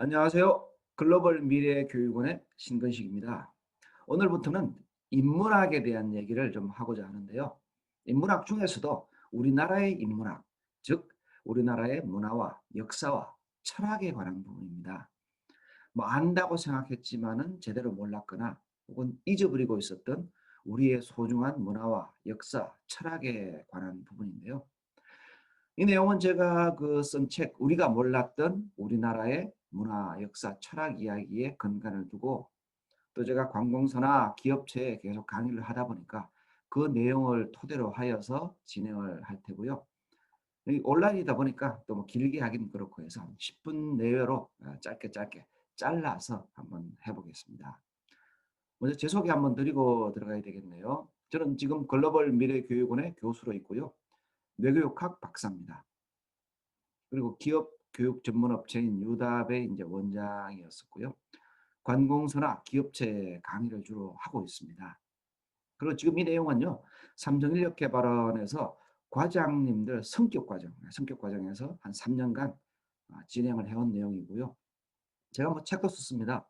안녕하세요. 글로벌 미래교육원의 신근식입니다. 오늘부터는 인문학에 대한 얘기를 좀 하고자 하는데요. 인문학 중에서도 우리나라의 인문학, 즉 우리나라의 문화와 역사와 철학에 관한 부분입니다. 뭐 안다고 생각했지만은 제대로 몰랐거나 혹은 잊어버리고 있었던 우리의 소중한 문화와 역사, 철학에 관한 부분인데요. 이 내용은 제가 쓴 책 우리가 몰랐던 우리나라의 문화, 역사, 철학 이야기에 근간을 두고 또 제가 관공서나 기업체에 계속 강의를 하다 보니까 그 내용을 토대로 하여서 진행을 할 테고요. 이 온라인이다 보니까 또 뭐 길게 하기는 그렇고 해서 한 10분 내외로 짧게 짧게 잘라서 한번 해 보겠습니다. 먼저 제 소개 한번 드리고 들어가야 되겠네요. 저는 지금 글로벌 미래교육원의 교수로 있고요. 뇌교육학 박사입니다. 그리고 기업 교육 전문 업체인 유답의 이제 원장이었었고요. 관공서나 기업체 강의를 주로 하고 있습니다. 그리고 지금 이 내용은요. 삼성인력 개발원에서 과장님들 성격 과정에서 한 3년간 진행을 해온 내용이고요. 제가 뭐 책도 썼습니다.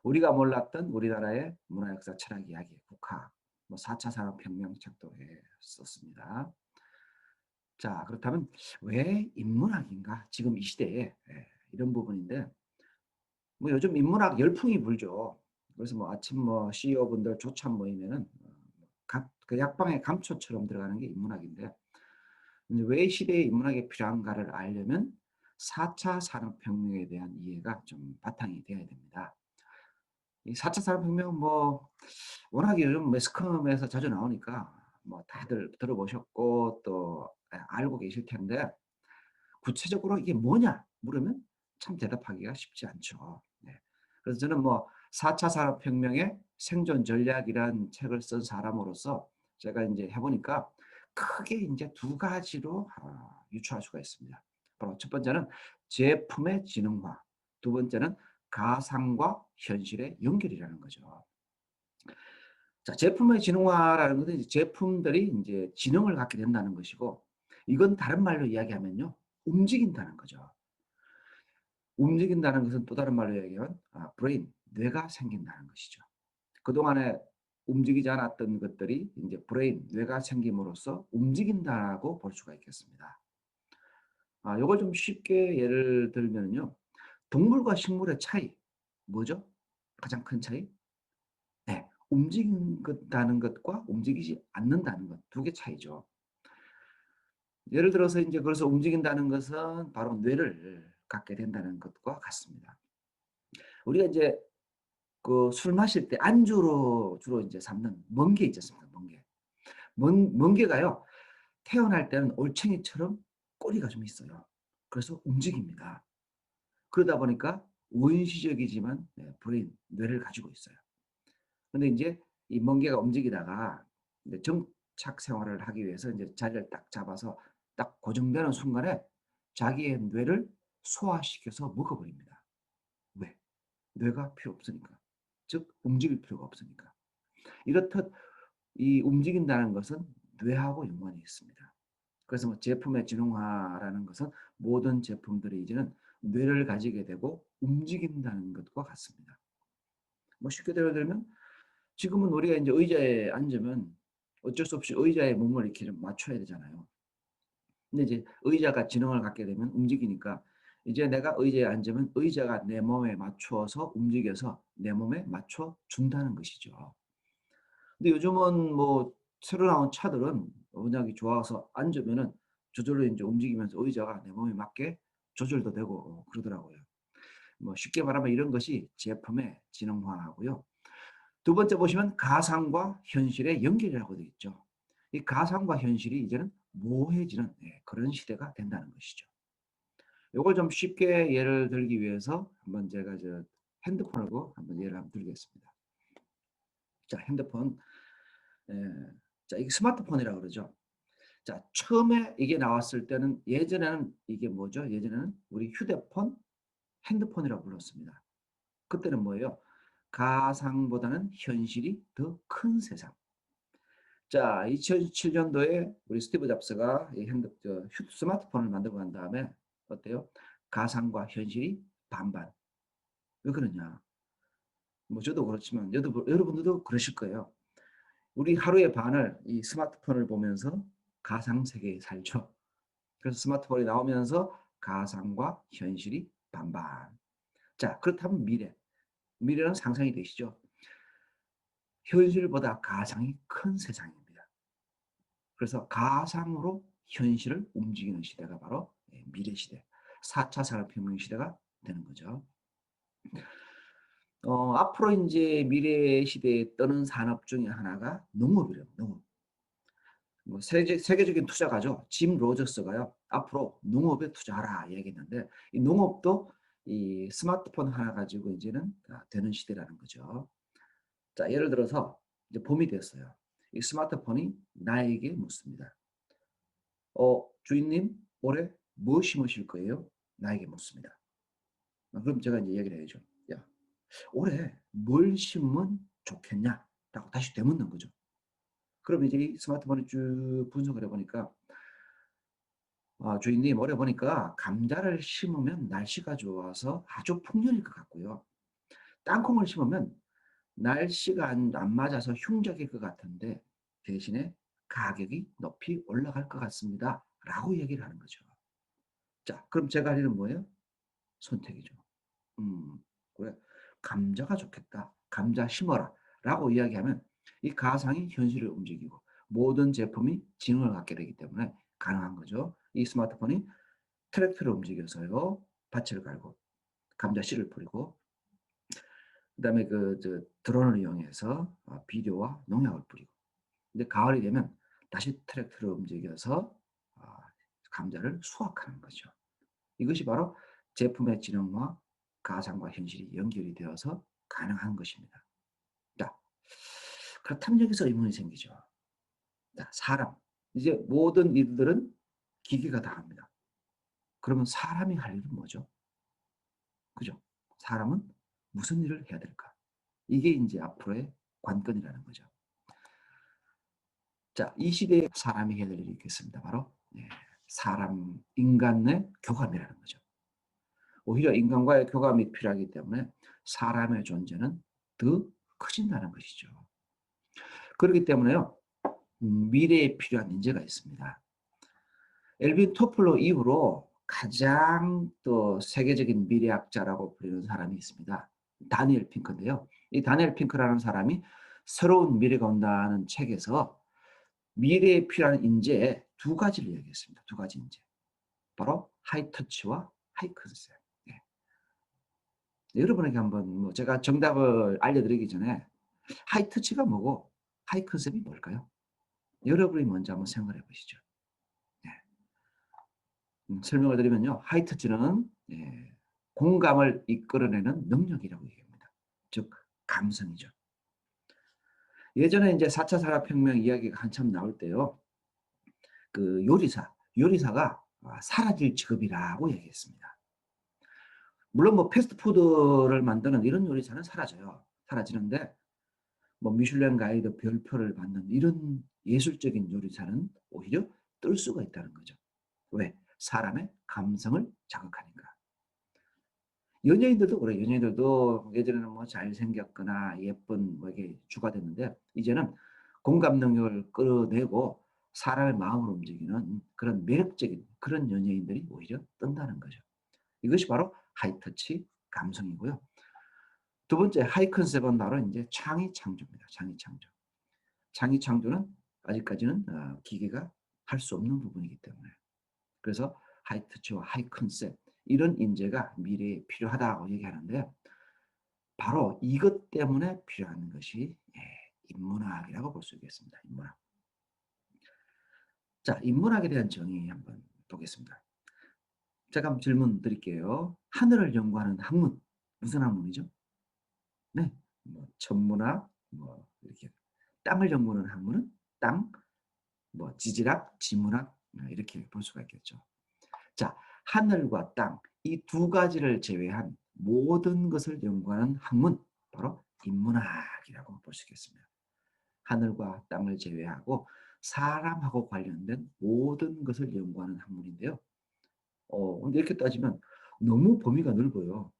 우리가 몰랐던 우리나라의 문화, 역사, 철학 이야기, 국화, 뭐 4차 산업혁명 책도 썼습니다. 자, 그렇다면 왜 인문학인가? 지금 이 시대에 이런 부분인데 뭐 요즘 인문학 열풍이 불죠. 그래서 뭐 아침 뭐 CEO분들 조찬 모이면은 그 약방의 감초처럼 들어가는 게 인문학인데 근데 왜 시대에 인문학이 필요한가를 알려면 4차 산업혁명에 대한 이해가 좀 바탕이 돼야 됩니다. 이 4차 산업혁명 뭐 워낙에 요즘 매스컴에서 자주 나오니까 뭐 다들 들어보셨고 또 알고 계실 텐데 구체적으로 이게 뭐냐 물으면 참 대답하기가 쉽지 않죠. 네. 그래서 저는 뭐 4차 산업혁명의 생존 전략이란 책을 쓴 사람으로서 제가 이제 해보니까 크게 이제 두 가지로 유추할 수가 있습니다. 바로 첫 번째는 제품의 지능화, 두 번째는 가상과 현실의 연결이라는 거죠. 자, 제품의 지능화라는 것은 이제 제품들이 이제 지능을 갖게 된다는 것이고, 이건 다른 말로 이야기하면요, 움직인다는 거죠. 움직인다는 것은 또 다른 말로 이야기하면 브레인, 뇌가 생긴다는 것이죠. 그동안에 움직이지 않았던 것들이 이제 브레인, 뇌가 생김으로써 움직인다고 볼 수가 있겠습니다. 요걸 좀 쉽게 예를 들면요. 동물과 식물의 차이, 뭐죠? 가장 큰 차이? 네. 움직인다는 것과 움직이지 않는다는 것, 두 개 차이죠. 예를 들어서 이제 그래서 움직인다는 것은 바로 뇌를 갖게 된다는 것과 같습니다. 우리가 이제 그 술 마실 때 안주로 주로 이제 삼는 멍게 있지 않습니까? 멍게. 멍게가요. 태어날 때는 올챙이처럼 꼬리가 좀 있어요. 그래서 움직입니다. 그러다 보니까 원시적이지만 브레인, 뇌를 가지고 있어요. 근데 인제 이 멍게가 움직이다가 이제 정착 생활을 하기 위해서 인제 자리를 딱 잡아서 딱 고정되는 순간에 자기의 뇌를 소화시켜서 먹어버립니다. 왜? 뇌가 필요 없으니까. 즉 움직일 필요가 없으니까. 이렇듯 이 움직인다는 것은 뇌하고 연관이 있습니다. 그래서 뭐 제품의 진흥화라는 것은 모든 제품들이 이제는 뇌를 가지게 되고 움직인다는 것과 같습니다. 뭐 쉽게 예를 들면 지금은 우리가 인제 의자에 앉으면 어쩔 수 없이 의자에 몸을 이렇게 좀 맞춰야 되잖아요. 근데 이제 의자가 지능을 갖게 되면 움직이니까 이제 내가 의자에 앉으면 의자가 내 몸에 맞추어서 움직여서 내 몸에 맞춰 준다는 것이죠. 근데 요즘은 뭐 새로 나온 차들은 워낙에 좋아서 앉으면은 저절로 인제 움직이면서 의자가 내 몸에 맞게 조절도 되고 그러더라고요. 뭐 쉽게 말하면 이런 것이 제품의 지능화하고요. 두 번째 보시면 가상과 현실의 연결이라고 되어 있죠. 이 가상과 현실이 이제는 모호해지는 그런 시대가 된다는 것이죠. 요걸 좀 쉽게 예를 들기 위해서 한번 제가 핸드폰을 고 한번 예를 한번 들겠습니다. 자, 핸드폰. 예. 자, 이게 스마트폰이라고 그러죠. 자, 처음에 이게 나왔을 때는 예전에는 이게 뭐죠? 예전에는 우리 휴대폰, 핸드폰이라고 불렀습니다. 그때는 뭐예요? 가상보다는 현실이 더 큰 세상. 자, 2007 년도에 우리 스티브 잡스가 이 스마트폰을 만들고 난 다음에 어때요? 가상과 현실이 반반. 왜 그러냐? 뭐 저도 그렇지만 여러분들도 그러실 거예요. 우리 하루의 반을 이 스마트폰을 보면서 가상 세계에 살죠. 그래서 스마트폰이 나오면서 가상과 현실이 반반. 자, 그렇다면 미래. 미래는 상상이 되시죠? 현실보다 가상이 큰 세상입니다. 그래서 가상으로 현실을 움직이는 시대가 바로 미래 시대, 4차 산업혁명 시대가 되는 거죠. 앞으로 인제 미래 시대에 뜨는 산업 중에 하나가 농업이래요, 농업. 뭐 세계적인 투자가죠. 짐 로저스가요. "앞으로 농업에 투자하라." 얘기했는데 이 농업도 이 스마트폰 하나 가지고 이제는 되는 시대라는 거죠. 자, 예를 들어서 이제 봄이 됐어요. 이 스마트폰이 나에게 묻습니다. 주인님 올해 뭐 심으실 거예요?" 나에게 묻습니다. 그럼 제가 인제 얘기를 해야죠. "야, 올해 뭘 심으면 좋겠냐?"라고 다시 되묻는 거죠. 그럼 이제 이 스마트폰이 쭉 분석을 해 보니까 주인님 올해 보니까 감자를 심으면 날씨가 좋아서 아주 풍년일 것 같고요. 땅콩을 심으면 날씨가 안 맞아서 흉작일 것 같은데 대신에 가격이 높이 올라갈 것 같습니다."라고 얘기를 하는 거죠. 자, 그럼 제가 할 일은 뭐예요? 선택이죠. 음. 그래. "감자가 좋겠다. 감자 심어라."라고 이야기하면 이 가상이 현실을 움직이고 모든 제품이 지능을 갖게 되기 때문에 가능한 거죠. 이 스마트폰이 트랙터를 움직여서요. 밭을 갈고 감자 씨를 뿌리고 그다음에 드론을 이용해서 비료와 농약을 뿌리고 근데 가을이 되면 다시 트랙터를 움직여서 아 감자를 수확하는 거죠. 이것이 바로 제품의 지능과 가상과 현실이 연결이 되어서 가능한 것입니다. 자, 그렇다면 여기서 의문이 생기죠. 자, 사람. 이제 모든 일들은 기계가 다 합니다. 그러면 사람이 할 일은 뭐죠? 그죠? 사람은 무슨 일을 해야 될까? 이게 인제 앞으로의 관건이라는 거죠. 자, 이 시대에 사람이 해야 될 일이 있겠습니다. 바로 사람, 인간 의 교감이라는 거죠. 오히려 인간과의 교감이 필요하기 때문에 사람의 존재는 더 커진다는 것이죠. 그렇기 때문에요. 미래에 필요한 인재가 있습니다. 엘빈 토플러 이후로 가장 또 세계적인 미래학자라고 불리는 사람이 있습니다. 다니엘 핑크인데요. 이 다니엘 핑크라는 사람이 새로운 미래가 온다는 책에서 미래에 필요한 인재 두 가지를 이야기했습니다. 두 가지 인재. 바로 하이 터치와 하이 컨셉. 예. 여러분에게 한번 뭐 제가 정답을 알려드리기 전에 하이 터치가 뭐고 하이 컨셉이 뭘까요? 여러분이 먼저 한번 생각을 해 보시죠. 네. 설명을 드리면요. 하이 터치는 공감을 이끌어내는 능력이라고 얘기합니다. 즉 감성이죠. 예전에 인제 4차 산업혁명 이야기가 한참 나올 때요. 요리사가 사라질 직업이라고 얘기했습니다. 물론 뭐 패스트푸드를 만드는 이런 요리사는 사라져요. 사라지는데 뭐 미슐랭 가이드 별표를 받는 이런 예술적인 요리사는 오히려 뜰 수가 있다는 거죠. 왜? 사람의 감성을 자극하니까. 연예인들도 그래요. 연예인들도 예전에는 뭐 잘생겼거나 예쁜 뭐 이게 주가 됐는데 이제는 공감 능력을 끌어내고 사람의 마음을 움직이는 그런 매력적인 그런 연예인들이 오히려 뜬다는 거죠. 이것이 바로 하이 터치 감성이고요. 두 번째 하이 컨셉은 바로 인제 창의 창조입니다. 창의 창조. 창의 창조는 아직까지는 기계가 할 수 없는 부분이기 때문에. 그래서 하이 터치와 하이 컨셉 이런 인재가 미래에 필요하다고 얘기하는데요. 바로 이것 때문에 필요한 것이 인문학이라고 볼 수 있겠습니다. 인문학. 자, 인문학에 대한 정의 한번 보겠습니다. 제가 한번 질문 드릴게요. 하늘을 연구하는 학문, 무슨 학문이죠? 네. 뭐 천문학 뭐 이렇게 땅을 연구하는 학문은 땅, 뭐 지질학, 지문학 이렇게 볼 수가 있겠죠. 자, 하늘과 땅 이 두 가지를 제외한 모든 것을 연구하는 학문 바로 인문학이라고 볼 수 있겠습니다. 하늘과 땅을 제외하고 사람하고 관련된 모든 것을 연구하는 학문인데요. 근데 이렇게 따지면 너무 범위가 넓어요.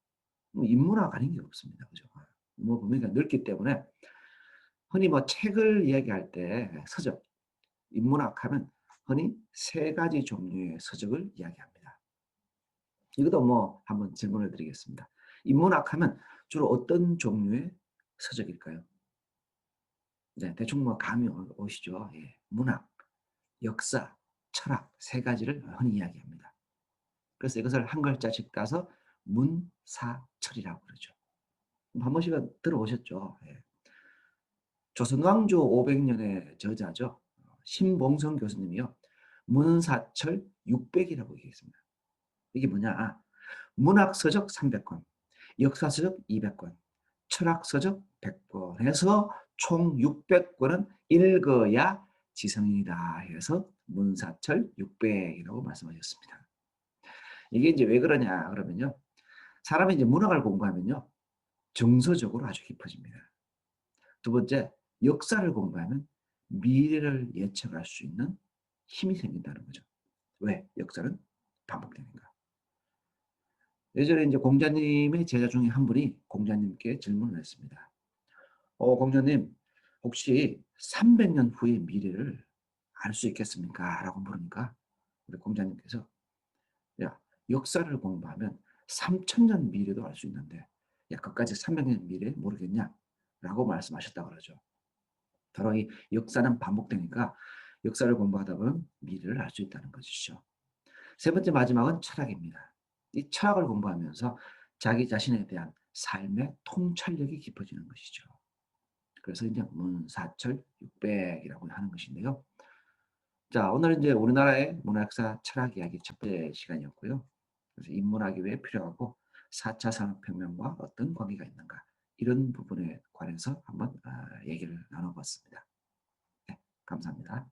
뭐 인문학 아닌 게 없습니다. 그죠? 뭐 범위가 넓기 때문에 흔히 뭐 책을 이야기할 때 서적, 인문학 하면 흔히 세 가지 종류의 서적을 이야기합니다. 이것도 뭐 한번 질문을 드리겠습니다. 인문학 하면 주로 어떤 종류의 서적일까요? 네, 대충 뭐 감이 오시죠? 예. 문학, 역사, 철학 세 가지를 흔히 이야기합니다. 그래서 이것을 한 글자씩 따서 문사철이라고 그러죠. 한 번씩은 들어보셨죠? 예. 조선왕조 500년의 저자죠. 신봉성 교수님이요. 문사철 600이라고 얘기했습니다. 이게 뭐냐? 문학서적 300권, 역사서적 200권, 철학서적 100권 해서 총 600권은 읽어야 지성인이다 해서 문사철 600이라고 말씀하셨습니다. 이게 이제 왜 그러냐 그러면요. 사람이 이제 문학을 공부하면요. 정서적으로 아주 깊어집니다. 두 번째, 역사를 공부하면 미래를 예측할 수 있는 힘이 생긴다는 거죠. 왜? 역사는 반복되니까. 예전에 이제 공자님의 제자 중에 한 분이 공자님께 질문을 했습니다. 공자님, 혹시 300년 후의 미래를 알 수 있겠습니까? 라고 물으니까 우리 공자님께서 야, 역사를 공부하면 3000년 미래도 알 수 있는데 야, 그까지 300년 미래 모르겠냐? 라고 말씀하셨다 그러죠. 바로 이 역사는 반복되니까 역사를 공부하다 보면 미래를 알 수 있다는 것이죠. 세 번째 마지막은 철학입니다. 이 철학을 공부하면서 자기 자신에 대한 삶의 통찰력이 깊어지는 것이죠. 그래서 이제 문사철 600이라고 하는 것인데요. 자, 오늘은 이제 우리나라의 문학사 철학 이야기 첫 번째 시간이었고요. 그래서 인문학이 왜 필요하고 4차 산업혁명과 어떤 관계가 있는가 이런 부분에 관해서 한번 얘기를 나눠봤습니다. 네, 감사합니다.